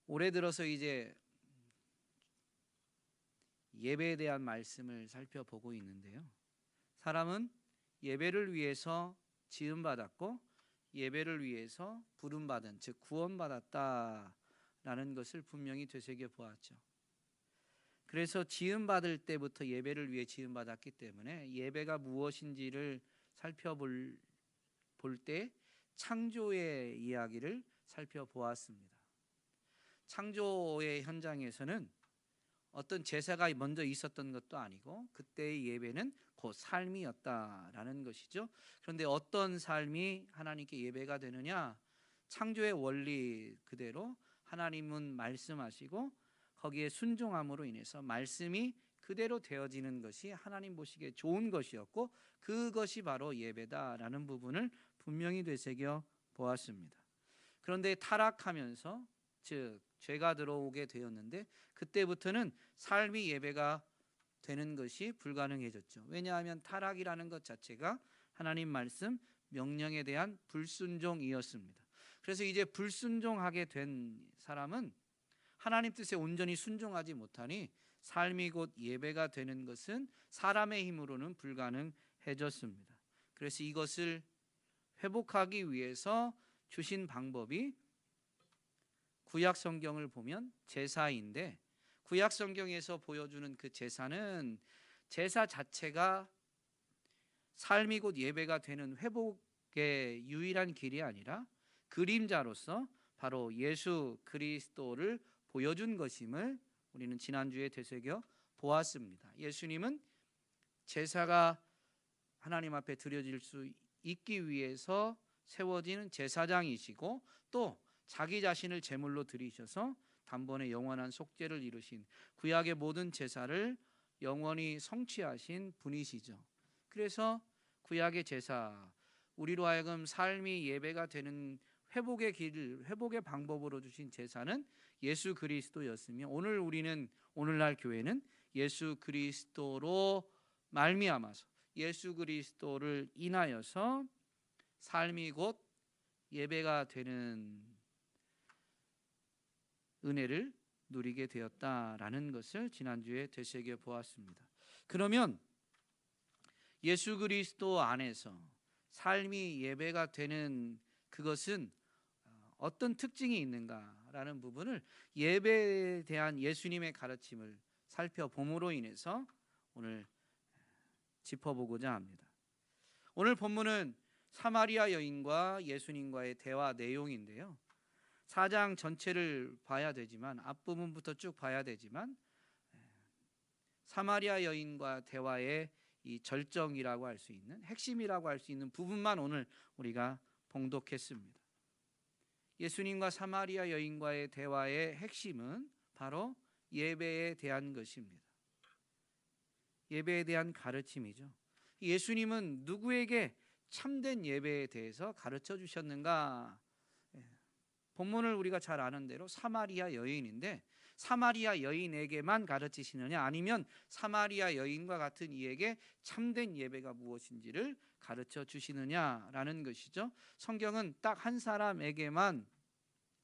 올해 들어서 이제 예배에 대한 말씀을 살펴보고 있는데요. 사람은 예배를 위해서 지음받았고 예배를 위해서 부름받은, 즉 구원받았다라는 것을 분명히 되새겨 보았죠. 그래서 지음받을 때부터 예배를 위해 지음받았기 때문에 예배가 무엇인지를 살펴볼 때 창조의 이야기를 살펴보았습니다. 창조의 현장에서는 어떤 제사가 먼저 있었던 것도 아니고 그때의 예배는 곧 삶이었다라는 것이죠. 그런데 어떤 삶이 하나님께 예배가 되느냐? 창조의 원리 그대로 하나님은 말씀하시고 거기에 순종함으로 인해서 말씀이 그대로 되어지는 것이 하나님 보시기에 좋은 것이었고 그것이 바로 예배다라는 부분을 분명히 되새겨 보았습니다. 그런데 타락하면서, 즉 죄가 들어오게 되었는데 그때부터는 삶이 예배가 되는 것이 불가능해졌죠. 왜냐하면 타락이라는 것 자체가 하나님 말씀 명령에 대한 불순종이었습니다. 그래서 이제 불순종하게 된 사람은 하나님 뜻에 온전히 순종하지 못하니 삶이 곧 예배가 되는 것은 사람의 힘으로는 불가능해졌습니다. 그래서 이것을 회복하기 위해서 주신 방법이 구약 성경을 보면 제사인데, 구약 성경에서 보여주는 그 제사는 제사 자체가 삶이 곧 예배가 되는 회복의 유일한 길이 아니라 그림자로서 바로 예수 그리스도를 보여준 것임을 우리는 지난주에 되새겨 보았습니다. 예수님은 제사가 하나님 앞에 드려질 수 있기 위해서 세워지는 제사장이시고 또 자기 자신을 제물로 드리셔서 단번에 영원한 속죄를 이루신 구약의 모든 제사를 영원히 성취하신 분이시죠. 그래서 구약의 제사, 우리로 하여금 삶이 예배가 되는 회복의 길, 회복의 방법으로 주신 제사는 예수 그리스도였으며 오늘날 교회는 예수 그리스도로 말미암아서 예수 그리스도를 인하여서 삶이 곧 예배가 되는 은혜를 누리게 되었다라는 것을 지난주에 되새겨 보았습니다. 그러면 예수 그리스도 안에서 삶이 예배가 되는 그것은 어떤 특징이 있는가라는 부분을 예배에 대한 예수님의 가르침을 살펴봄으로 인해서 오늘 짚어보고자 합니다. 오늘 본문은 사마리아 여인과 예수님과의 대화 내용인데요. 4장 전체를 봐야 되지만 앞부분부터 쭉 봐야 되지만 사마리아 여인과 대화의 이 절정이라고 할 수 있는, 핵심이라고 할 수 있는 부분만 오늘 우리가 봉독했습니다. 예수님과 사마리아 여인과의 대화의 핵심은 바로 예배에 대한 것입니다. 예배에 대한 가르침이죠. 예수님은 누구에게 참된 예배에 대해서 가르쳐 주셨는가? 본문을 우리가 잘 아는 대로 사마리아 여인인데 사마리아 여인에게만 가르치시느냐, 아니면 사마리아 여인과 같은 이에게 참된 예배가 무엇인지를 가르쳐 주시느냐라는 것이죠. 성경은 딱 한 사람에게만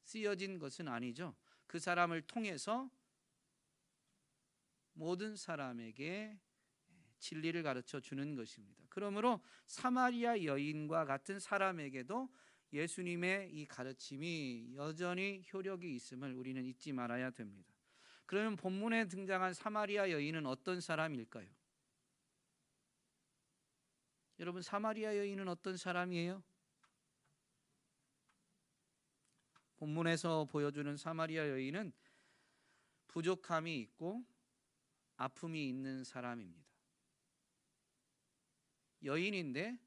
쓰여진 것은 아니죠. 그 사람을 통해서 모든 사람에게 진리를 가르쳐 주는 것입니다. 그러므로 사마리아 여인과 같은 사람에게도 예수님의 이 가르침이 여전히 효력이 있음을 우리는 잊지 말아야 됩니다. 그러면 본문에 등장한 사마리아 여인은 어떤 사람일까요? 여러분, 사마리아 여인은 어떤 사람이에요? 본문에서 보여주는 사마리아 여인은 부족함이 있고 아픔이 있는 사람입니다. 여인인데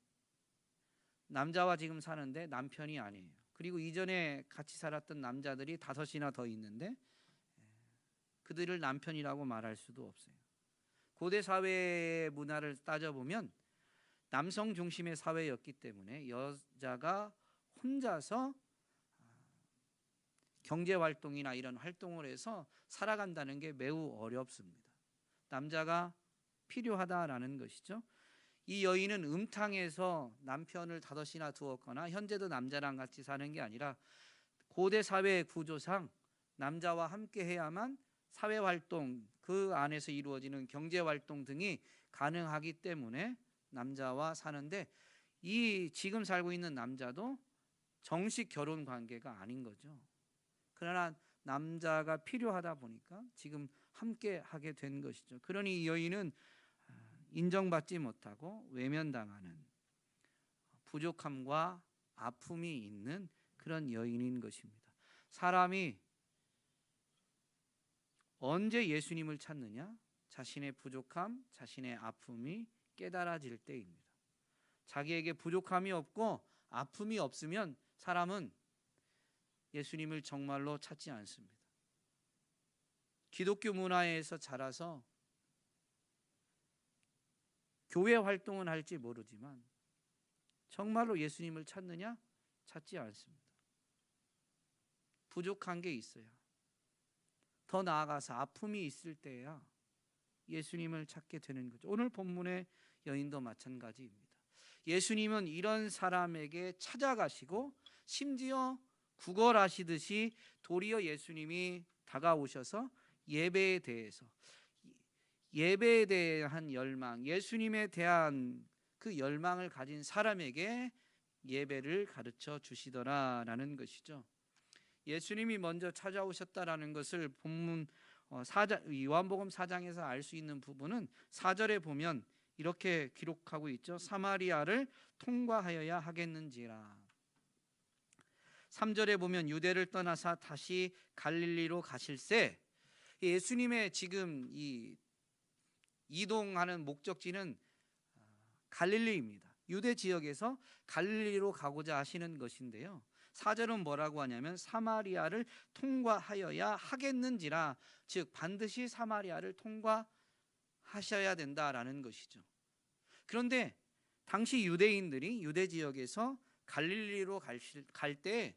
남자와 지금 사는데 남편이 아니에요. 그리고 이전에 같이 살았던 남자들이 5이나 더 있는데 그들을 남편이라고 말할 수도 없어요. 고대 사회의 문화를 따져보면 남성 중심의 사회였기 때문에 여자가 혼자서 경제활동이나 이런 활동을 해서 살아간다는 게 매우 어렵습니다. 남자가 필요하다라는 것이죠. 이 여인은 음탕에서 남편을 5이나 두었거나 현재도 남자랑 같이 사는 게 아니라 고대 사회의 구조상 남자와 함께 해야만 사회활동, 그 안에서 이루어지는 경제활동 등이 가능하기 때문에 남자와 사는데, 이 지금 살고 있는 남자도 정식 결혼 관계가 아닌 거죠. 그러나 남자가 필요하다 보니까 지금 함께 하게 된 것이죠. 그러니 이 여인은 인정받지 못하고 외면당하는 부족함과 아픔이 있는 그런 여인인 것입니다. 사람이 언제 예수님을 찾느냐? 자신의 부족함, 자신의 아픔이 깨달아질 때입니다. 자기에게 부족함이 없고 아픔이 없으면 사람은 예수님을 정말로 찾지 않습니다. 기독교 문화에서 자라서 교회 활동은 할지 모르지만 정말로 예수님을 찾느냐? 찾지 않습니다. 부족한 게 있어야, 더 나아가서 아픔이 있을 때야 예수님을 찾게 되는 거죠. 오늘 본문의 여인도 마찬가지입니다. 예수님은 이런 사람에게 찾아가시고 심지어 구걸하시듯이 도리어 예수님이 다가오셔서 예배에 대한 열망, 예수님에 대한 그 열망을 가진 사람에게 예배를 가르쳐 주시더라라는 것이죠. 예수님이 먼저 찾아오셨다라는 것을 본문 요한복음 4장에서 알 수 있는 부분은 4절에 보면 이렇게 기록하고 있죠. 사마리아를 통과하여야 하겠는지라. 3절에 보면 유대를 떠나사 다시 갈릴리로 가실새, 예수님의 지금 이 이동하는 목적지는 갈릴리입니다. 유대 지역에서 갈릴리로 가고자 하시는 것인데요. 4절은 뭐라고 하냐면 사마리아를 통과하여야 하겠는지라, 즉 반드시 사마리아를 통과하셔야 된다라는 것이죠. 그런데 당시 유대인들이 유대 지역에서 갈릴리로 갈 때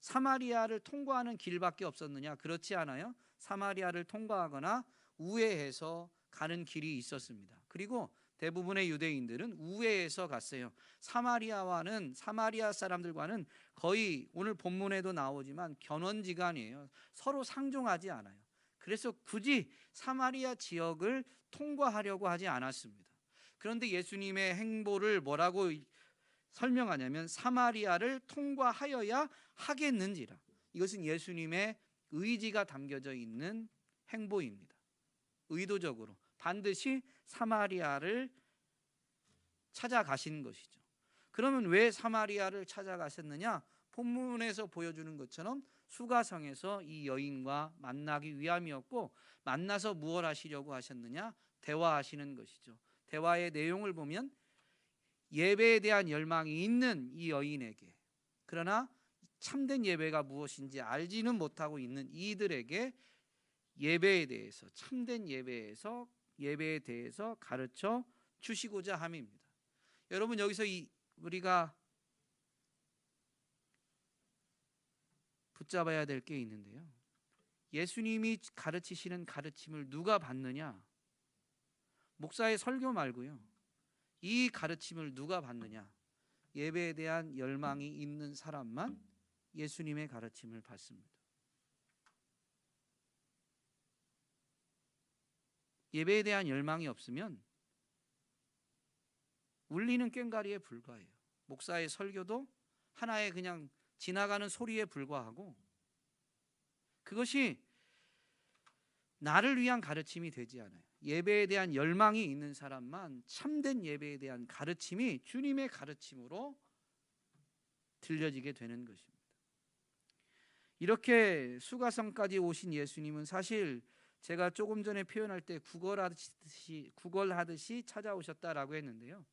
사마리아를 통과하는 길밖에 없었느냐? 그렇지 않아요. 사마리아를 통과하거나 우회해서 가는 길이 있었습니다. 그리고 대부분의 유대인들은 우회해서 갔어요. 사마리아 사람들과는 거의 오늘 본문에도 나오지만 견원지간이에요. 서로 상종하지 않아요. 그래서 굳이 사마리아 지역을 통과하려고 하지 않았습니다. 그런데 예수님의 행보를 뭐라고 설명하냐면 사마리아를 통과하여야 하겠는지라. 이것은 예수님의 의지가 담겨져 있는 행보입니다. 의도적으로 반드시 사마리아를 찾아가신 것이죠. 그러면 왜 사마리아를 찾아가셨느냐? 본문에서 보여주는 것처럼 수가성에서 이 여인과 만나기 위함이었고, 만나서 무엇 하시려고 하셨느냐? 대화하시는 것이죠. 대화의 내용을 보면 예배에 대한 열망이 있는 이 여인에게, 그러나 참된 예배가 무엇인지 알지는 못하고 있는 이들에게 예배에 대해서, 참된 예배에 대해서 가르쳐 주시고자 함입니다. 여러분, 여기서 우리가 붙잡아야 될 게 있는데요. 예수님이 가르치시는 가르침을 누가 받느냐? 목사의 설교 말고요. 이 가르침을 누가 받느냐? 예배에 대한 열망이 있는 사람만 예수님의 가르침을 받습니다. 예배에 대한 열망이 없으면 울리는 꽹과리에 불과해요. 목사의 설교도 하나의 그냥 지나가는 소리에 불과하고, 그것이 나를 위한 가르침이 되지 않아요. 예배에 대한 열망이 있는 사람만 참된 예배에 대한 가르침이 주님의 가르침으로 들려지게 되는 것입니다. 이렇게 수가성까지 오신 예수님은 사실 제가 조금 전에 표현할 때 구걸하듯이 찾아오셨다라고 했는데요.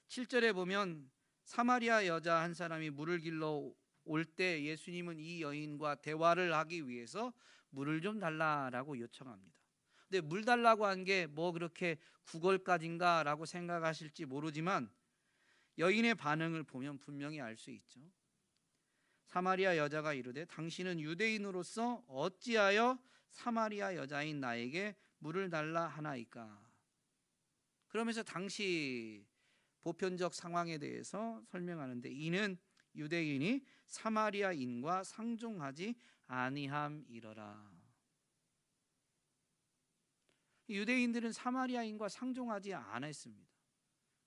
7절에 보면 사마리아 여자 한 사람이 물을 길러 올 때 예수님은 이 여인과 대화를 하기 위해서 물을 좀 달라라고 요청합니다. 근데 물 달라고 한 게 뭐 그렇게 구걸까지인가라고 생각하실지 모르지만 여인의 반응을 보면 분명히 알 수 있죠. 사마리아 여자가 이르되 당신은 유대인으로서 어찌하여 사마리아 여자인 나에게 물을 달라 하나이까? 그러면서 당시 보편적 상황에 대해서 설명하는데, 이는 유대인이 사마리아인과 상종하지 아니함이러라. 유대인들은 사마리아인과 상종하지 않았습니다.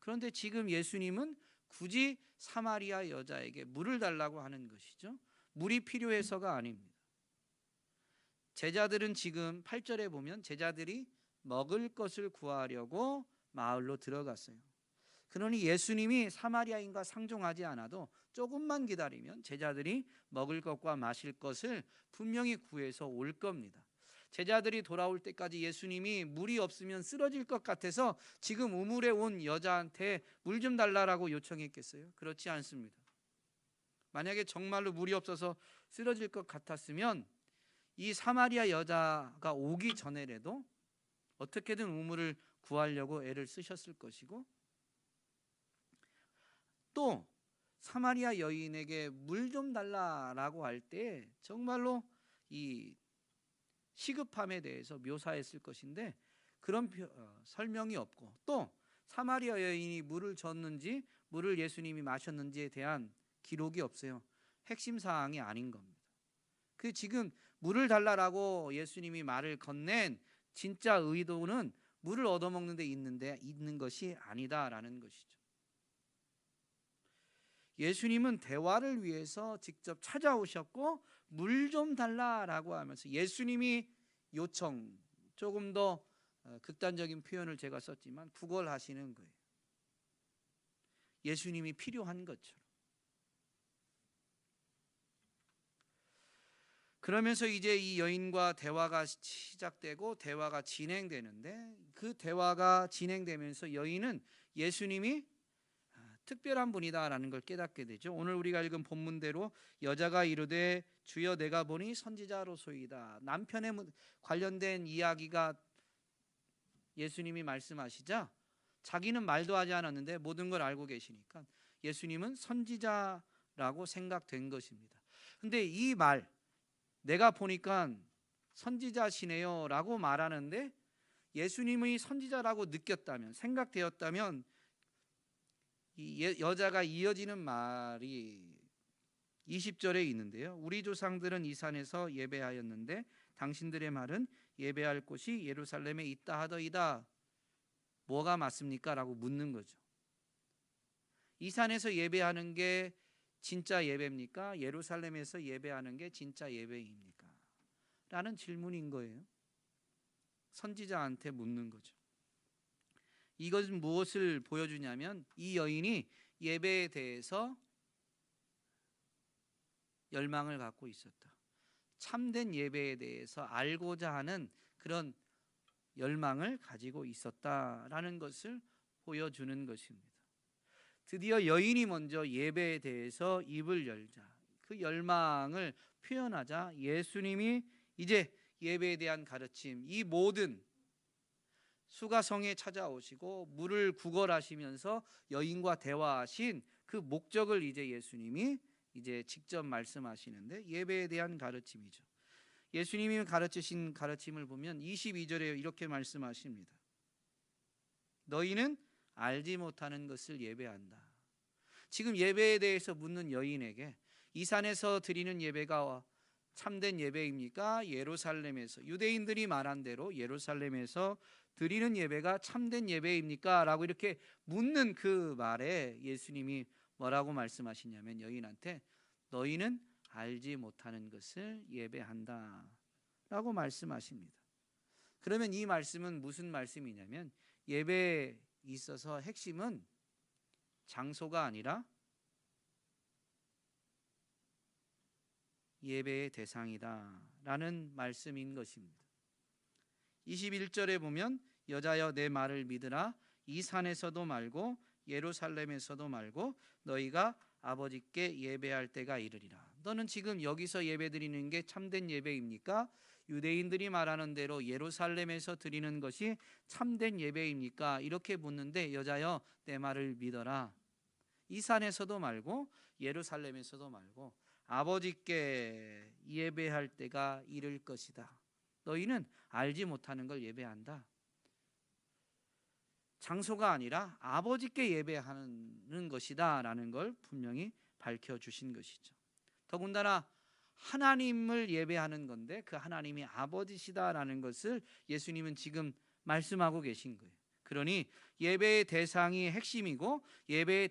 그런데 지금 예수님은 굳이 사마리아 여자에게 물을 달라고 하는 것이죠. 물이 필요해서가 아닙니다. 제자들은 지금 8절에 보면 제자들이 먹을 것을 구하려고 마을로 들어갔어요. 그러니 예수님이 사마리아인과 상종하지 않아도 조금만 기다리면 제자들이 먹을 것과 마실 것을 분명히 구해서 올 겁니다. 제자들이 돌아올 때까지 예수님이 물이 없으면 쓰러질 것 같아서 지금 우물에 온 여자한테 물 좀 달라고 요청했겠어요? 그렇지 않습니다. 만약에 정말로 물이 없어서 쓰러질 것 같았으면 이 사마리아 여자가 오기 전에라도 어떻게든 우물을 구하려고 애를 쓰셨을 것이고, 또 사마리아 여인에게 물 좀 달라라고 할 때 정말로 이 시급함에 대해서 묘사했을 것인데 그런 설명이 없고, 또 사마리아 여인이 물을 줬는지 물을 예수님이 마셨는지에 대한 기록이 없어요. 핵심 사항이 아닌 겁니다. 그 지금 물을 달라라고 예수님이 말을 건넨 진짜 의도는 물을 얻어먹는 데 있는 것이 아니다라는 것이죠. 예수님은 대화를 위해서 직접 찾아오셨고 물 좀 달라라고 하면서 예수님이 요청, 조금 더 극단적인 표현을 제가 썼지만 구걸하시는 거예요. 예수님이 필요한 것처럼. 그러면서 이제 이 여인과 대화가 시작되고 대화가 진행되는데, 그 대화가 진행되면서 여인은 예수님이 특별한 분이다라는 걸 깨닫게 되죠. 오늘 우리가 읽은 본문대로 여자가 이르되 주여 내가 보니 선지자로소이다. 남편에 관련된 이야기가 예수님이 말씀하시자 자기는 말도 하지 않았는데 모든 걸 알고 계시니까 예수님은 선지자라고 생각된 것입니다. 근데 이 말, 내가 보니까 선지자시네요 라고 말하는데 예수님의 선지자라고 느꼈다면, 생각되었다면 이 여자가 이어지는 말이 20절에 있는데요. 우리 조상들은 이 산에서 예배하였는데 당신들의 말은 예배할 곳이 예루살렘에 있다 하더이다. 뭐가 맞습니까? 라고 묻는 거죠. 이 산에서 예배하는 게 진짜 예배입니까? 예루살렘에서 예배하는 게 진짜 예배입니까? 라는 질문인 거예요. 선지자한테 묻는 거죠. 이것은 무엇을 보여주냐면 이 여인이 예배에 대해서 열망을 갖고 있었다. 참된 예배에 대해서 알고자 하는 그런 열망을 가지고 있었다라는 것을 보여주는 것입니다. 드디어 여인이 먼저 예배에 대해서 입을 열자, 그 열망을 표현하자 예수님이 이제 예배에 대한 가르침, 이 모든 수가성에 찾아오시고 물을 구걸하시면서 여인과 대화하신 그 목적을 이제 예수님이 이제 직접 말씀하시는데, 예배에 대한 가르침이죠. 예수님이 가르치신 가르침을 보면 22절에 이렇게 말씀하십니다. 너희는 알지 못하는 것을 예배한다. 지금 예배에 대해서 묻는 여인에게 이 산에서 드리는 예배가 참된 예배입니까? 예루살렘에서, 유대인들이 말한 대로 예루살렘에서 드리는 예배가 참된 예배입니까? 라고 이렇게 묻는 그 말에 예수님이 뭐라고 말씀하시냐면 여인한테 너희는 알지 못하는 것을 예배한다 라고 말씀하십니다. 그러면 이 말씀은 무슨 말씀이냐면 예배에 있어서 핵심은 장소가 아니라 예배의 대상이다 라는 말씀인 것입니다. 21절에 보면 여자여 내 말을 믿으라. 이 산에서도 말고 예루살렘에서도 말고 너희가 아버지께 예배할 때가 이르리라. 너는 지금 여기서 예배드리는 게 참된 예배입니까? 유대인들이 말하는 대로 예루살렘에서 드리는 것이 참된 예배입니까? 이렇게 묻는데 여자여 내 말을 믿어라. 이 산에서도 말고 예루살렘에서도 말고 아버지께 예배할 때가 이를 것이다. 너희는 알지 못하는 걸 예배한다. 장소가 아니라 아버지께 예배하는 것이다 라는 걸 분명히 밝혀주신 것이죠. 더군다나 하나님을 예배하는 건데 그 하나님이 아버지시다라는 것을 예수님은 지금 말씀하고 계신 거예요. 그러니 예배의 대상이 핵심이고 예배의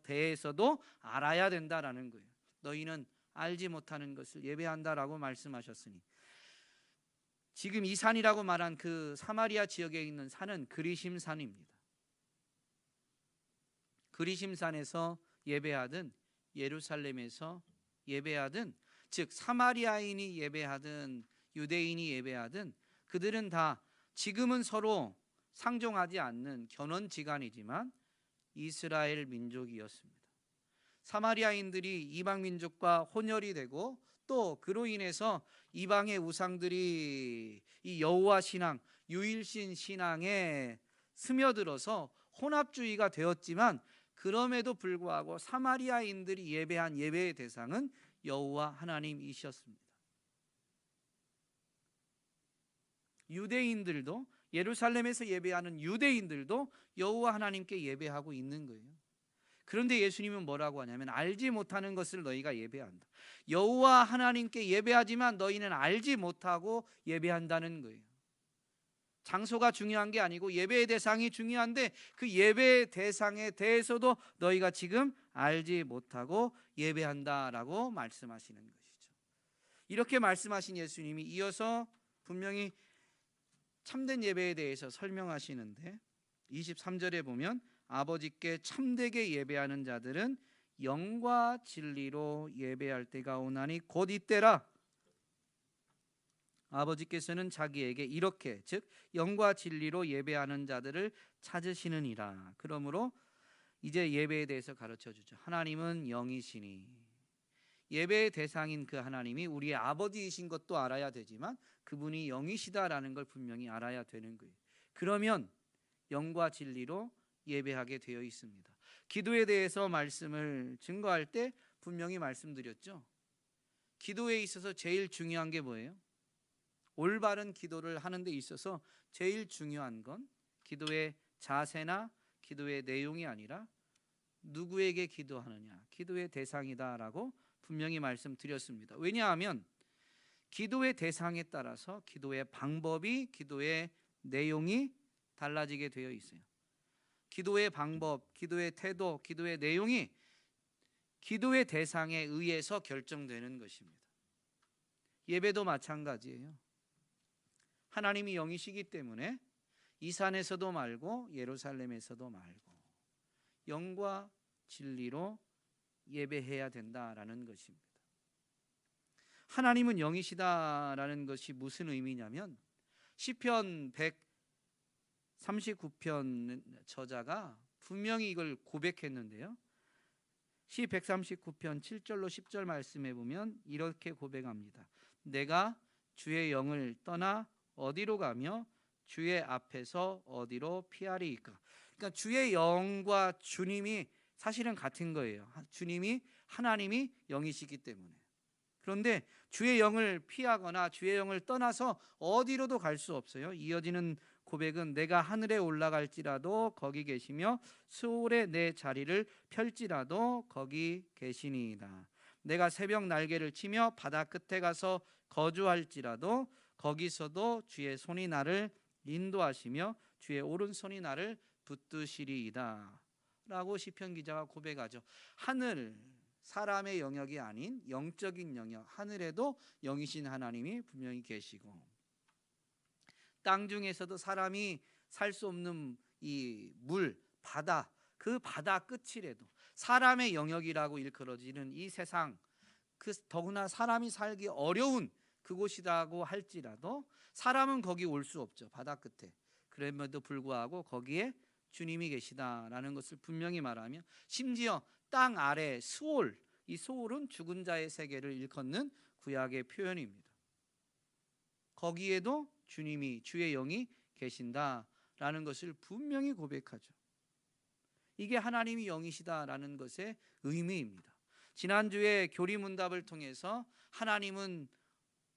대해서도 알아야 된다라는 거예요. 너희는 알지 못하는 것을 예배한다라고 말씀하셨으니, 지금 이 산이라고 말한 그 사마리아 지역에 있는 산은 그리심산입니다. 그리심산에서 예배하든 예루살렘에서 예배하든, 즉 사마리아인이 예배하든 유대인이 예배하든 그들은 다 지금은 서로 상종하지 않는 견원지간이지만 이스라엘 민족이었습니다. 사마리아인들이 이방 민족과 혼혈이 되고 또 그로 인해서 이방의 우상들이 이 여호와 신앙, 유일신 신앙에 스며들어서 혼합주의가 되었지만, 그럼에도 불구하고 사마리아인들이 예배한 예배의 대상은 여호와 하나님이셨습니다. 유대인들도, 예루살렘에서 예배하는 유대인들도 여호와 하나님께 예배하고 있는 거예요. 그런데 예수님은 뭐라고 하냐면 알지 못하는 것을 너희가 예배한다. 여호와 하나님께 예배하지만 너희는 알지 못하고 예배한다는 거예요. 장소가 중요한 게 아니고 예배의 대상이 중요한데 그 예배의 대상에 대해서도 너희가 지금 알지 못하고 예배한다라고 말씀하시는 것이죠. 이렇게 말씀하신 예수님이 이어서 분명히 참된 예배에 대해서 설명하시는데 23절에 보면 아버지께 참되게 예배하는 자들은 영과 진리로 예배할 때가 오나니 곧 이때라. 아버지께서는 자기에게 이렇게, 즉 영과 진리로 예배하는 자들을 찾으시느니라. 그러므로 이제 예배에 대해서 가르쳐 주죠. 하나님은 영이시니 예배의 대상인 그 하나님이 우리의 아버지이신 것도 알아야 되지만 그분이 영이시다라는 걸 분명히 알아야 되는 거예요. 그러면 영과 진리로 예배하게 되어 있습니다. 기도에 대해서 말씀을 증거할 때 분명히 말씀드렸죠. 기도에 있어서 제일 중요한 게 뭐예요? 올바른 기도를 하는 데 있어서 제일 중요한 건 기도의 자세나 기도의 내용이 아니라 누구에게 기도하느냐, 기도의 대상이다라고 분명히 말씀드렸습니다. 왜냐하면 기도의 대상에 따라서 기도의 방법이, 기도의 내용이 달라지게 되어 있어요. 기도의 방법, 기도의 태도, 기도의 내용이 기도의 대상에 의해서 결정되는 것입니다. 예배도 마찬가지예요. 하나님이 영이시기 때문에 이 산에서도 말고 예루살렘에서도 말고 영과 진리로 예배해야 된다라는 것입니다. 하나님은 영이시다라는 것이 무슨 의미냐면 시편 139편 저자가 분명히 이걸 고백했는데요. 시 139편 7절로 10절 말씀해 보면 이렇게 고백합니다. 내가 주의 영을 떠나 어디로 가며 주의 앞에서 어디로 피하리이까. 그러니까 주의 영과 주님이 사실은 같은 거예요. 주님이, 하나님이 영이시기 때문에. 그런데 주의 영을 피하거나 주의 영을 떠나서 어디로도 갈 수 없어요. 이어지는 고백은 내가 하늘에 올라갈지라도 거기 계시며 수월에 내 자리를 펼지라도 거기 계시니이다. 내가 새벽 날개를 치며 바다 끝에 가서 거주할지라도 거기서도 주의 손이 나를 인도하시며 주의 오른손이 나를 붙드시리이다 라고 시편 기자가 고백하죠. 하늘, 사람의 영역이 아닌 영적인 영역, 하늘에도 영이신 하나님이 분명히 계시고 땅 중에서도 사람이 살 수 없는 이 물, 바다, 그 바다 끝이라도 사람의 영역이라고 일컬어지는 이 세상, 그 더구나 사람이 살기 어려운 그곳이라고 할지라도 사람은 거기 올 수 없죠. 바다 끝에. 그럼에도 불구하고 거기에 주님이 계시다라는 것을 분명히 말하며, 심지어 땅 아래 스올, 이 스올은 죽은 자의 세계를 일컫는 구약의 표현입니다. 거기에도 주님이, 주의 영이 계신다라는 것을 분명히 고백하죠. 이게 하나님이 영이시다라는 것의 의미입니다. 지난주에 교리문답을 통해서 하나님은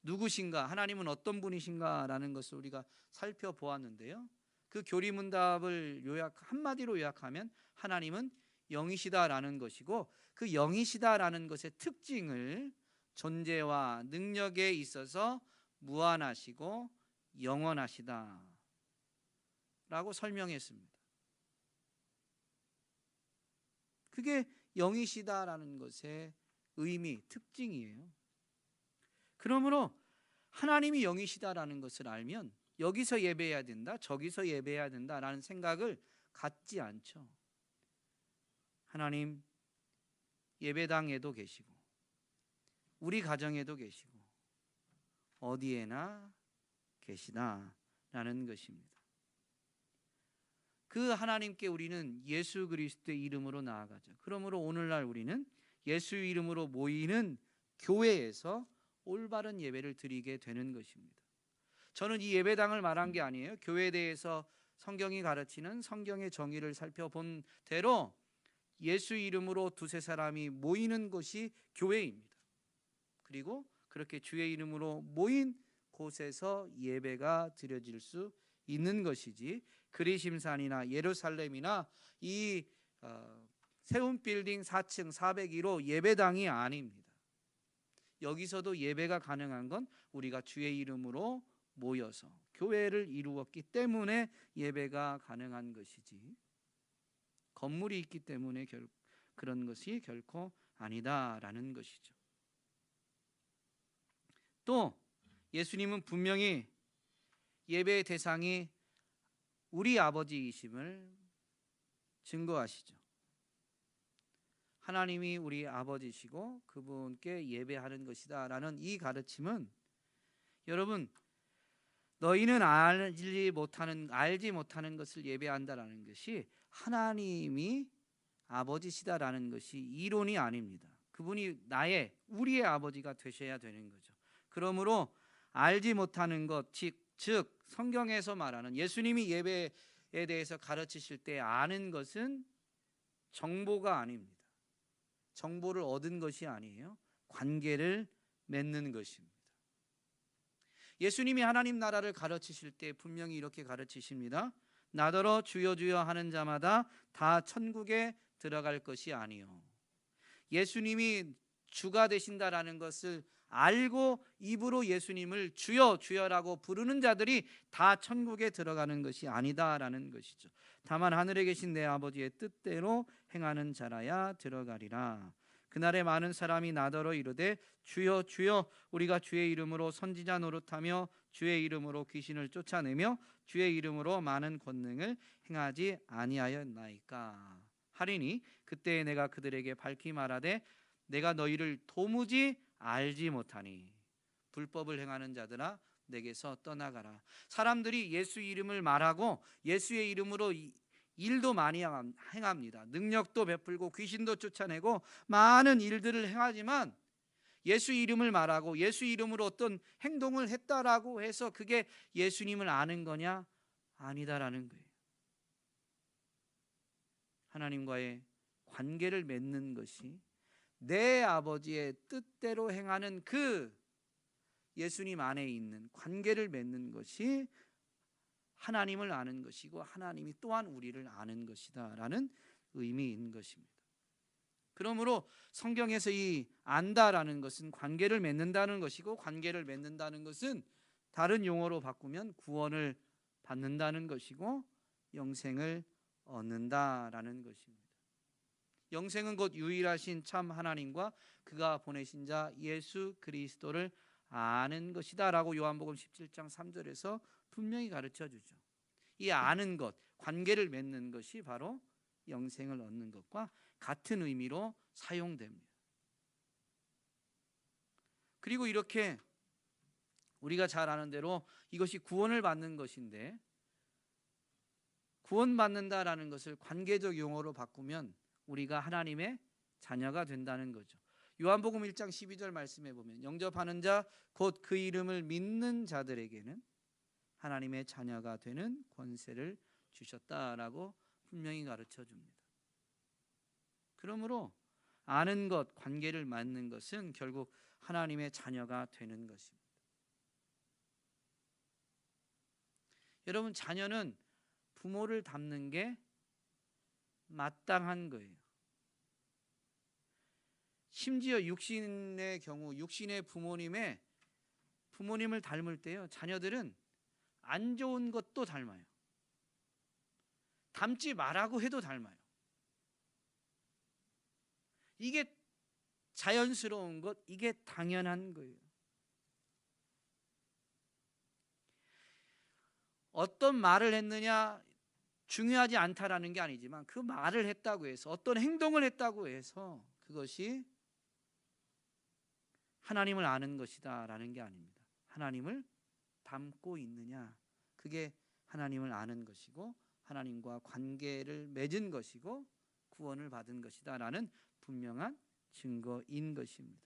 누구신가, 하나님은 어떤 분이신가 라는 것을 우리가 살펴보았는데요. 그 교리문답을 한마디로 요약하면 하나님은 영이시다라는 것이고, 그 영이시다라는 것의 특징을 존재와 능력에 있어서 무한하시고 영원하시다 라고 설명했습니다. 그게 영이시다라는 것의 의미, 특징이에요. 그러므로 하나님이 영이시다라는 것을 알면 여기서 예배해야 된다, 저기서 예배해야 된다라는 생각을 갖지 않죠. 하나님 예배당에도 계시고 우리 가정에도 계시고 어디에나 계시다라는 것입니다. 그 하나님께 우리는 예수 그리스도의 이름으로 나아가죠. 그러므로 오늘날 우리는 예수 이름으로 모이는 교회에서 올바른 예배를 드리게 되는 것입니다. 저는 이 예배당을 말한 게 아니에요. 교회에 대해서 성경이 가르치는 성경의 정의를 살펴본 대로 예수 이름으로 두세 사람이 모이는 곳이 교회입니다. 그리고 그렇게 주의 이름으로 모인 곳에서 예배가 드려질 수 있는 것이지, 그리심산이나 예루살렘이나 이 세운 빌딩 4층 402로 예배당이 아닙니다. 여기서도 예배가 가능한 건 우리가 주의 이름으로 모여서 교회를 이루었기 때문에 예배가 가능한 것이지, 건물이 있기 때문에 그런 것이 결코 아니다라는 것이죠. 또 예수님은 분명히 예배의 대상이 우리 아버지이심을 증거하시죠. 하나님이 우리 아버지시고 그분께 예배하는 것이다 라는 이 가르침은, 여러분, 너희는 알지 못하는 것을 예배한다라는 것이 하나님이 아버지시다라는 것이 이론이 아닙니다. 그분이 우리의 아버지가 되셔야 되는 거죠. 그러므로 알지 못하는 것, 즉 성경에서 말하는 예수님이 예배에 대해서 가르치실 때 아는 것은 정보가 아닙니다. 정보를 얻은 것이 아니에요. 관계를 맺는 것입니다. 예수님이 하나님 나라를 가르치실 때 분명히 이렇게 가르치십니다. 나더러 주여 주여 하는 자마다 다 천국에 들어갈 것이 아니요. 예수님이 주가 되신다라는 것을 알고 입으로 예수님을 주여 주여라고 부르는 자들이 다 천국에 들어가는 것이 아니다라는 것이죠. 다만 하늘에 계신 내 아버지의 뜻대로 행하는 자라야 들어가리라. 그날에 많은 사람이 나더러 이르되 주여 주여 우리가 주의 이름으로 선지자 노릇하며 주의 이름으로 귀신을 쫓아내며 주의 이름으로 많은 권능을 행하지 아니하였나이까 하리니 그때에 내가 그들에게 밝히 말하되 내가 너희를 도무지 알지 못하니 불법을 행하는 자들아 내게서 떠나가라. 사람들이 예수 이름을 말하고 예수의 이름으로 일도 많이 행합니다. 능력도 베풀고 귀신도 쫓아내고 많은 일들을 행하지만 예수 이름을 말하고 예수 이름으로 어떤 행동을 했다라고 해서 그게 예수님을 아는 거냐? 아니다라는 거예요. 하나님과의 관계를 맺는 것이 내 아버지의 뜻대로 행하는 그 예수님 안에 있는 관계를 맺는 것이 하나님을 아는 것이고 하나님이 또한 우리를 아는 것이다 라는 의미인 것입니다. 그러므로 성경에서 이 안다라는 것은 관계를 맺는다는 것이고, 관계를 맺는다는 것은 다른 용어로 바꾸면 구원을 받는다는 것이고 영생을 얻는다라는 것입니다. 영생은 곧 유일하신 참 하나님과 그가 보내신 자 예수 그리스도를 아는 것이다 라고 요한복음 17장 3절에서 분명히 가르쳐 주죠. 이 아는 것, 관계를 맺는 것이 바로 영생을 얻는 것과 같은 의미로 사용됩니다. 그리고 이렇게 우리가 잘 아는 대로 이것이 구원을 받는 것인데, 구원받는다라는 것을 관계적 용어로 바꾸면 우리가 하나님의 자녀가 된다는 거죠. 요한복음 1장 12절 말씀해 보면 영접하는 자 곧 그 이름을 믿는 자들에게는 하나님의 자녀가 되는 권세를 주셨다라고 분명히 가르쳐 줍니다. 그러므로 아는 것, 관계를 맺는 것은 결국 하나님의 자녀가 되는 것입니다. 여러분, 자녀는 부모를 닮는 게 마땅한 거예요. 심지어 육신의 경우 육신의 부모님을 닮을 때요, 자녀들은 안 좋은 것도 닮아요. 닮지 말라고 해도 닮아요. 이게 자연스러운 것, 이게 당연한 거예요. 어떤 말을 했느냐 중요하지 않다라는 게 아니지만, 그 말을 했다고 해서, 어떤 행동을 했다고 해서 그것이 하나님을 아는 것이다 라는 게 아닙니다. 하나님을 닮고 있느냐, 그게 하나님을 아는 것이고 하나님과 관계를 맺은 것이고 구원을 받은 것이다 라는 분명한 증거인 것입니다.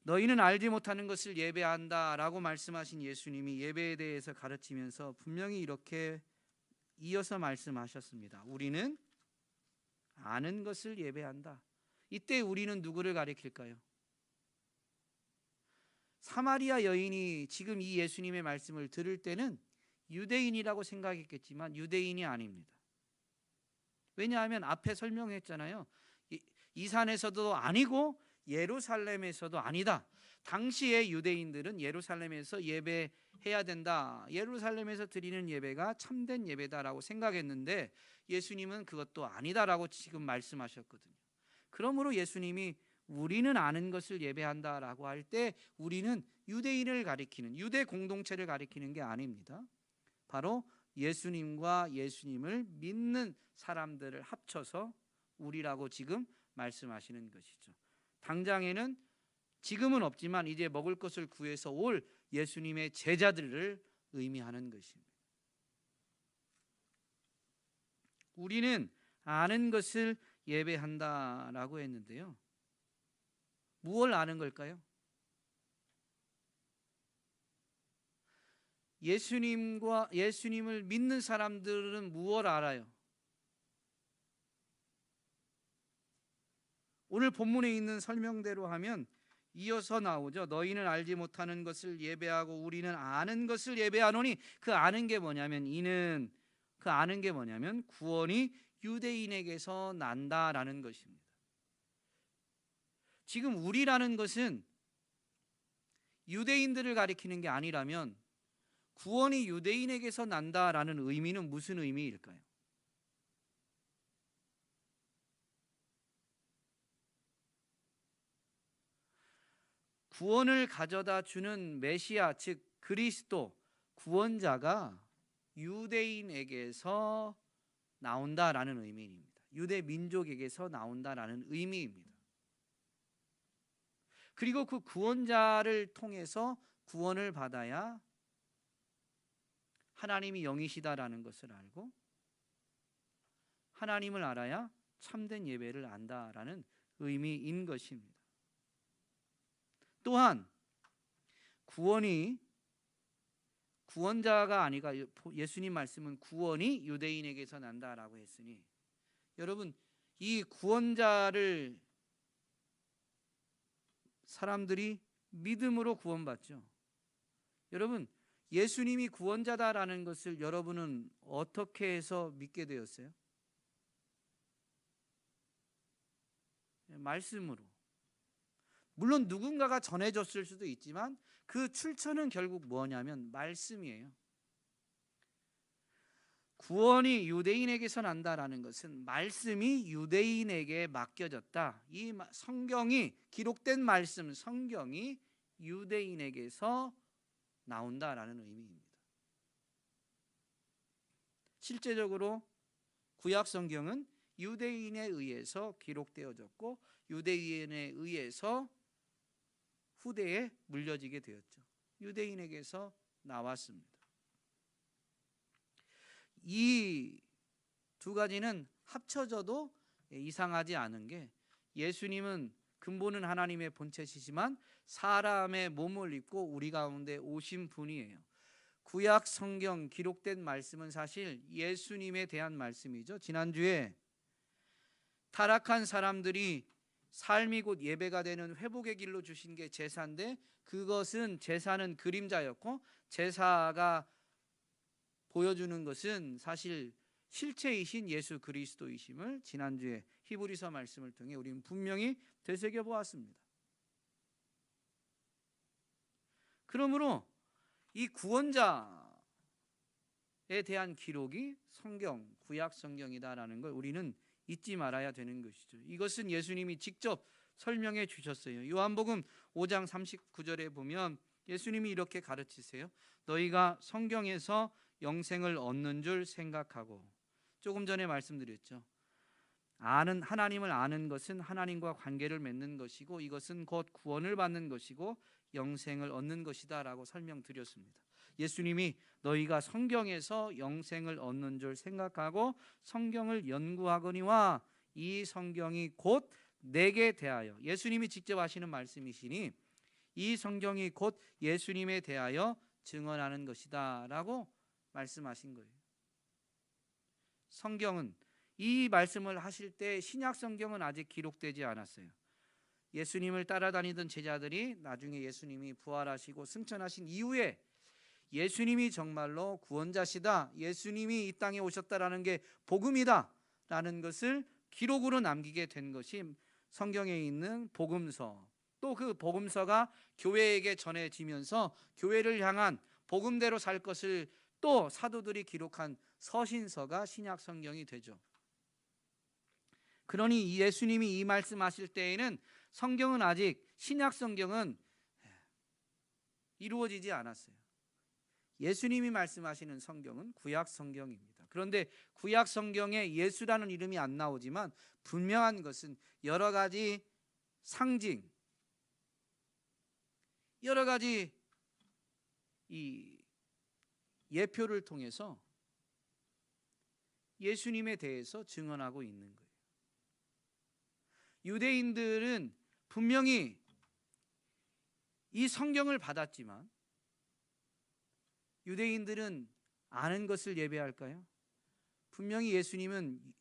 너희는 알지 못하는 것을 예배한다 라고 말씀하신 예수님이 예배에 대해서 가르치면서 분명히 이렇게 이어서 말씀하셨습니다. 우리는 아는 것을 예배한다. 이때 우리는 누구를 가리킬까요? 사마리아 여인이 지금 이 예수님의 말씀을 들을 때는 유대인이라고 생각했겠지만 유대인이 아닙니다. 왜냐하면 앞에 설명했잖아요. 이 산에서도 아니고 예루살렘에서도 아니다. 당시의 유대인들은 예루살렘에서 예배해야 된다, 예루살렘에서 드리는 예배가 참된 예배다라고 생각했는데 예수님은 그것도 아니다라고 지금 말씀하셨거든요. 그러므로 예수님이 우리는 아는 것을 예배한다라고 할 때 우리는 유대인을 가리키는, 유대 공동체를 가리키는 게 아닙니다. 바로 예수님과 예수님을 믿는 사람들을 합쳐서 우리라고 지금 말씀하시는 것이죠. 당장에는 지금은 없지만 이제 먹을 것을 구해서 올 예수님의 제자들을 의미하는 것입니다. 우리는 아는 것을 예배한다라고 했는데요, 무엇을 아는 걸까요? 예수님을 믿는 사람들은 무엇을 알아요? 오늘 본문에 있는 설명대로 하면 이어서 나오죠. 너희는 알지 못하는 것을 예배하고 우리는 아는 것을 예배하노니, 그 아는 게 뭐냐면 구원이 유대인에게서 난다라는 것입니다. 지금 우리라는 것은 유대인들을 가리키는 게 아니라면 구원이 유대인에게서 난다라는 의미는 무슨 의미일까요? 구원을 가져다 주는 메시아, 즉 그리스도, 구원자가 유대인에게서 나온다라는 의미입니다. 유대 민족에게서 나온다라는 의미입니다. 그리고 그 구원자를 통해서 구원을 받아야 하나님이 영이시다라는 것을 알고, 하나님을 알아야 참된 예배를 안다라는 의미인 것입니다. 또한 구원자가 아니라, 예수님 말씀은 구원이 유대인에게서 난다라고 했으니, 여러분 이 구원자를 사람들이 믿음으로 구원받죠. 여러분 예수님이 구원자다라는 것을 여러분은 어떻게 해서 믿게 되었어요? 말씀으로. 물론 누군가가 전해줬을 수도 있지만 그 출처는 결국 뭐냐면 말씀이에요. 구원이 유대인에게서 난다라는 것은 말씀이 유대인에게 맡겨졌다. 이 성경이, 기록된 말씀, 성경이 유대인에게서 나온다라는 의미입니다. 실제적으로 구약 성경은 유대인에 의해서 기록되어졌고 유대인에 의해서 후대에 물려지게 되었죠. 유대인에게서 나왔습니다. 이 두 가지는 합쳐져도 이상하지 않은 게, 예수님은 근본은 하나님의 본체시지만 사람의 몸을 입고 우리 가운데 오신 분이에요. 구약 성경 기록된 말씀은 사실 예수님에 대한 말씀이죠. 지난주에 타락한 사람들이 삶이 곧 예배가 되는 회복의 길로 주신 게 제사인데, 그것은, 제사는 그림자였고 제사가 보여주는 것은 사실 실체이신 예수 그리스도이심을 지난주에 히브리서 말씀을 통해 우리는 분명히 되새겨 보았습니다. 그러므로 이 구원자에 대한 기록이 성경, 구약 성경이다라는 걸 우리는 잊지 말아야 되는 것이죠. 이것은 예수님이 직접 설명해 주셨어요. 요한복음 5장 39절에 보면 예수님이 이렇게 가르치세요. 너희가 성경에서 영생을 얻는 줄 생각하고, 조금 전에 말씀드렸죠. 하나님을 아는 것은 하나님과 관계를 맺는 것이고 이것은 곧 구원을 받는 것이고 영생을 얻는 것이다 라고 설명드렸습니다. 예수님이 너희가 성경에서 영생을 얻는 줄 생각하고 성경을 연구하거니와 이 성경이 곧 내게 대하여, 예수님이 직접 하시는 말씀이시니 이 성경이 곧 예수님에 대하여 증언하는 것이다 라고 말씀하신 거예요. 성경은, 이 말씀을 하실 때 신약 성경은 아직 기록되지 않았어요. 예수님을 따라다니던 제자들이 나중에 예수님이 부활하시고 승천하신 이후에 예수님이 정말로 구원자시다, 예수님이 이 땅에 오셨다라는 게 복음이다 라는 것을 기록으로 남기게 된 것이 성경에 있는 복음서, 또 그 복음서가 교회에게 전해지면서 교회를 향한 복음대로 살 것을 또 사도들이 기록한 서신서가 신약 성경이 되죠. 그러니 예수님이 이 말씀하실 때에는 성경은 아직, 신약 성경은 이루어지지 않았어요. 예수님이 말씀하시는 성경은 구약 성경입니다. 그런데 구약 성경에 예수라는 이름이 안 나오지만 분명한 것은 여러 가지 상징, 여러 가지 이 예표를 통해서 예수님에 대해서 증언하고 있는 거예요. 유대인들은 분명히 이 성경을 받았지만 유대인들은 아는 것을 예배할까요? 분명히 예수님은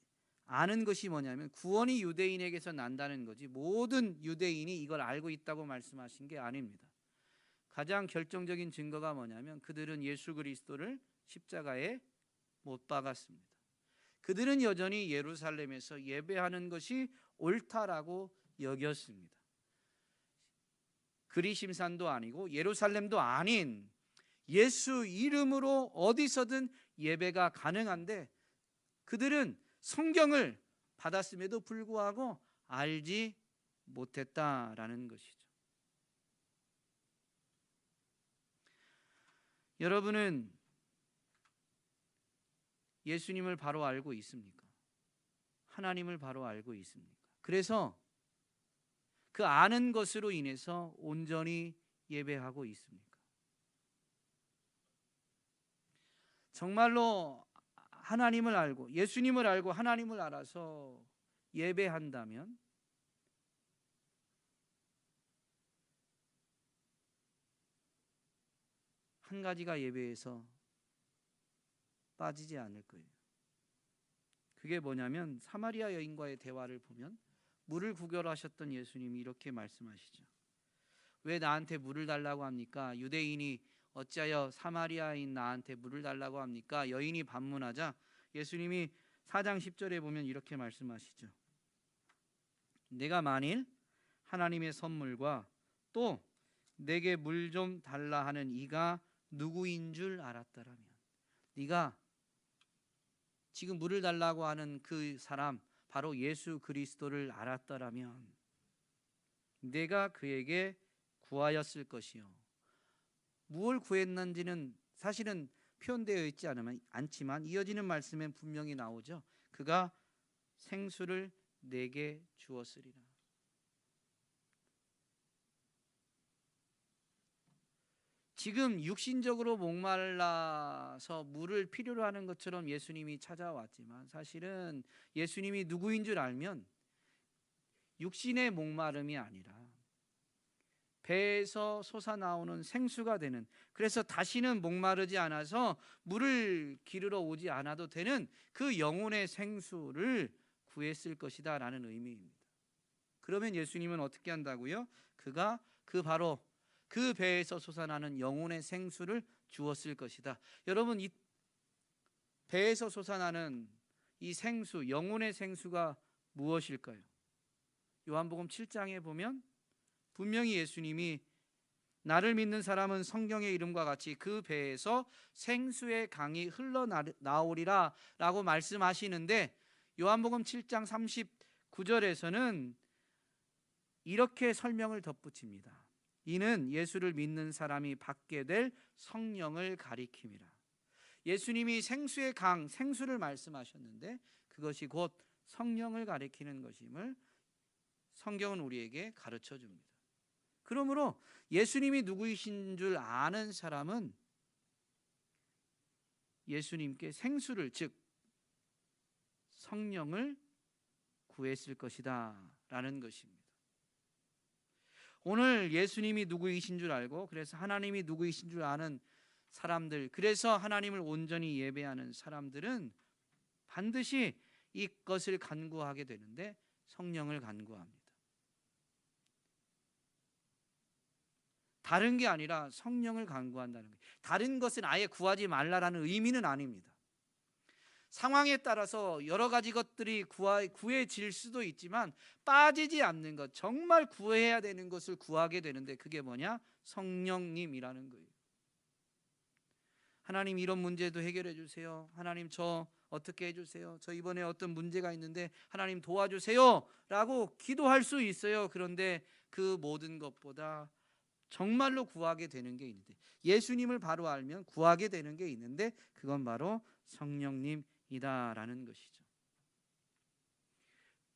아는 것이 뭐냐면 구원이 유대인에게서 난다는 거지 모든 유대인이 이걸 알고 있다고 말씀하신 게 아닙니다. 가장 결정적인 증거가 뭐냐면 그들은 예수 그리스도를 십자가에 못 박았습니다. 그들은 여전히 예루살렘에서 예배하는 것이 옳다라고 여겼습니다. 그리심산도 아니고 예루살렘도 아닌 예수 이름으로 어디서든 예배가 가능한데 그들은 성경을 받았음에도 불구하고 알지 못했다라는 것이죠. 여러분은 예수님을 바로 알고 있습니까? 하나님을 바로 알고 있습니까? 그래서 그 아는 것으로 인해서 온전히 예배하고 있습니까? 정말로 하나님을 알고 예수님을 알고 하나님을 알아서 예배한다면 한 가지가 예배에서 빠지지 않을 거예요. 그게 뭐냐면 사마리아 여인과의 대화를 보면 물을 구걸하셨던 예수님이 이렇게 말씀하시죠. 왜 나한테 물을 달라고 합니까? 유대인이 어찌하여 사마리아인 나한테 물을 달라고 합니까? 여인이 반문하자 예수님이 4장 10절에 보면 이렇게 말씀하시죠. 내가 만일 하나님의 선물과 또 내게 물 좀 달라 하는 이가 누구인 줄 알았더라면, 네가 지금 물을 달라고 하는 그 사람 바로 예수 그리스도를 알았더라면 내가 그에게 구하였을 것이요. 무엇을 구했는지는 사실은 표현되어 있지 않지만 이어지는 말씀엔 분명히 나오죠. 그가 생수를 내게 주었으리라. 지금 육신적으로 목말라서 물을 필요로 하는 것처럼 예수님이 찾아왔지만 사실은 예수님이 누구인 줄 알면 육신의 목마름이 아니라 배에서 솟아나오는 생수가 되는, 그래서 다시는 목마르지 않아서 물을 기르러 오지 않아도 되는 그 영혼의 생수를 구했을 것이다 라는 의미입니다. 그러면 예수님은 어떻게 한다고요? 그가 바로 그 배에서 솟아나는 영혼의 생수를 주었을 것이다. 여러분, 이 배에서 솟아나는 이 생수, 영혼의 생수가 무엇일까요? 요한복음 7장에 보면 분명히 예수님이 나를 믿는 사람은 성경의 이름과 같이 그 배에서 생수의 강이 흘러나오리라 라고 말씀하시는데, 요한복음 7장 39절에서는 이렇게 설명을 덧붙입니다. 이는 예수를 믿는 사람이 받게 될 성령을 가리킴이라. 예수님이 생수의 강, 생수를 말씀하셨는데 그것이 곧 성령을 가리키는 것임을 성경은 우리에게 가르쳐 줍니다. 그러므로 예수님이 누구이신 줄 아는 사람은 예수님께 생수를, 즉 성령을 구했을 것이다 라는 것입니다. 오늘 예수님이 누구이신 줄 알고, 그래서 하나님이 누구이신 줄 아는 사람들, 그래서 하나님을 온전히 예배하는 사람들은 반드시 이것을 간구하게 되는데 성령을 간구합니다. 다른 게 아니라 성령을 간구한다는 거예요. 다른 것은 아예 구하지 말라라는 의미는 아닙니다. 상황에 따라서 여러 가지 것들이 구해질 수도 있지만 빠지지 않는 것, 정말 구해야 되는 것을 구하게 되는데 그게 뭐냐? 성령님이라는 거예요. 하나님 이런 문제도 해결해 주세요. 하나님 저 어떻게 해주세요. 저 이번에 어떤 문제가 있는데 하나님 도와주세요 라고 기도할 수 있어요. 그런데 그 모든 것보다 정말로 구하게 되는 게 있는데, 예수님을 바로 알면 구하게 되는 게 있는데 그건 바로 성령님이다라는 것이죠.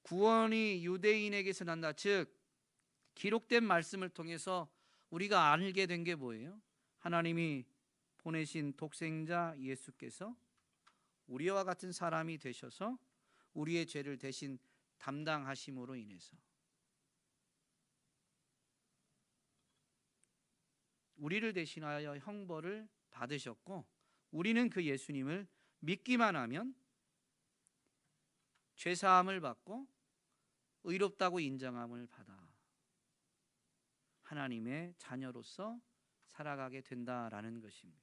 구원이 유대인에게서 난다, 즉 기록된 말씀을 통해서 우리가 알게 된 게 뭐예요? 하나님이 보내신 독생자 예수께서 우리와 같은 사람이 되셔서 우리의 죄를 대신 담당하심으로 인해서 우리를 대신하여 형벌을 받으셨고, 우리는 그 예수님을 믿기만 하면 죄사함을 받고 의롭다고 인정함을 받아 하나님의 자녀로서 살아가게 된다라는 것입니다.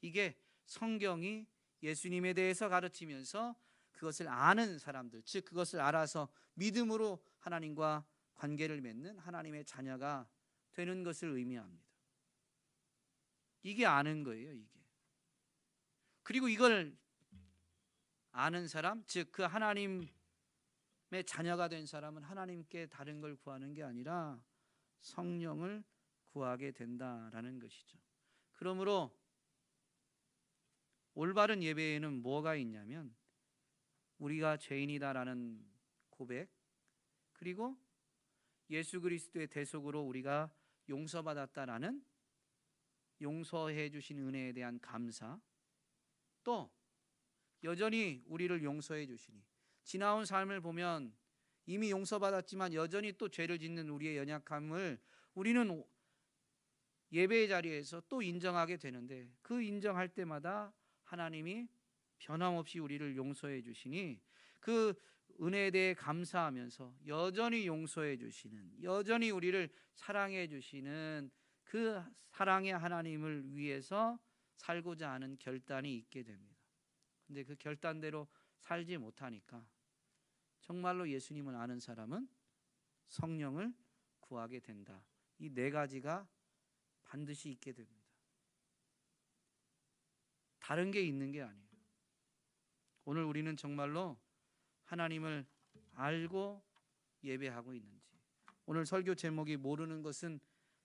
이게 성경이 예수님에 대해서 가르치면서 그것을 아는 사람들, 즉 그것을 알아서 믿음으로 하나님과 관계를 맺는 하나님의 자녀가 되는 것을 의미합니다. 이게 아는 거예요, 이게. 그리고 이걸 아는 사람, 즉 그 하나님의 자녀가 된 사람은 하나님께 다른 걸 구하는 게 아니라 성령을 구하게 된다라는 것이죠. 그러므로 올바른 예배에는 뭐가 있냐면 우리가 죄인이다라는 고백, 그리고 예수 그리스도의 대속으로 우리가 용서받았다라는 용서해 주신 은혜에 대한 감사, 또 여전히 우리를 용서해 주시니 지나온 삶을 보면 이미 용서받았지만 여전히 또 죄를 짓는 우리의 연약함을 우리는 예배의 자리에서 또 인정하게 되는데, 그 인정할 때마다 하나님이 변함없이 우리를 용서해 주시니 그 은혜에 대해 감사하면서 여전히 용서해 주시는, 여전히 우리를 사랑해 주시는 그 사랑의 하나님을 위해서 살고자 하는 결단이 있게 됩니다. 근데 그 결단대로 살지 못하니까 정말로 예수님을 아는 사람은 성령을 구하게 된다. 이 네 가지가 반드시 있게 됩니다. 다른 게 있는 게 아니에요. 오늘 우리는 정말로 하나님을 알고 예배하고 있는지. 오늘 설교 제목이 모르는 것은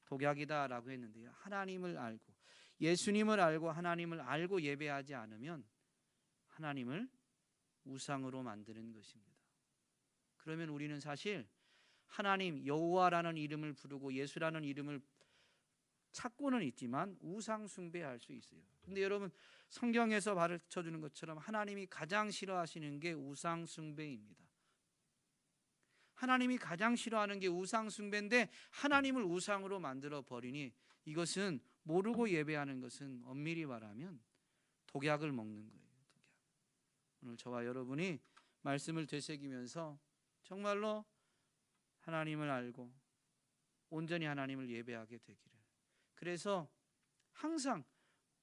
독약이다라고 했는데요. 하나님을 알고, 예수님을 알고 하나님을 알고 예배하지 않으면 하나님을 우상으로 만드는 것입니다. 그러면 우리는 사실 하나님 여호와라는 이름을 부르고 예수라는 이름을 찾고는 있지만 우상 숭배할 수 있어요. 근데 여러분, 성경에서 가르쳐 주는 것처럼 하나님이 가장 싫어하시는 게 우상 숭배입니다. 하나님이 가장 싫어하는 게 우상 숭배인데 하나님을 우상으로 만들어 버리니 이것은, 모르고 예배하는 것은 엄밀히 말하면 독약을 먹는 거예요. 독약. 오늘 저와 여러분이 말씀을 되새기면서 정말로 하나님을 알고 온전히 하나님을 예배하게 되기를. 그래서 항상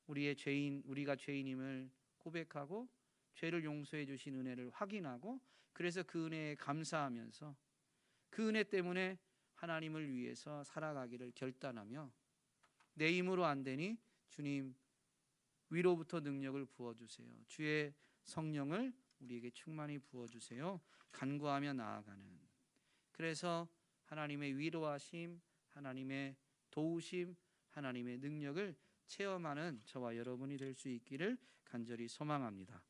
우리가 죄인임을 고백하고 죄를 용서해 주신 은혜를 확인하고 그래서 그 은혜에 감사하면서 그 은혜 때문에 하나님을 위해서 살아가기를 결단하며 내 힘으로 안 되니 주님 위로부터 능력을 부어주세요. 주의 성령을 우리에게 충만히 부어주세요. 간구하며 나아가는, 그래서 하나님의 위로하심, 하나님의 도우심, 하나님의 능력을 체험하는 저와 여러분이 될 수 있기를 간절히 소망합니다.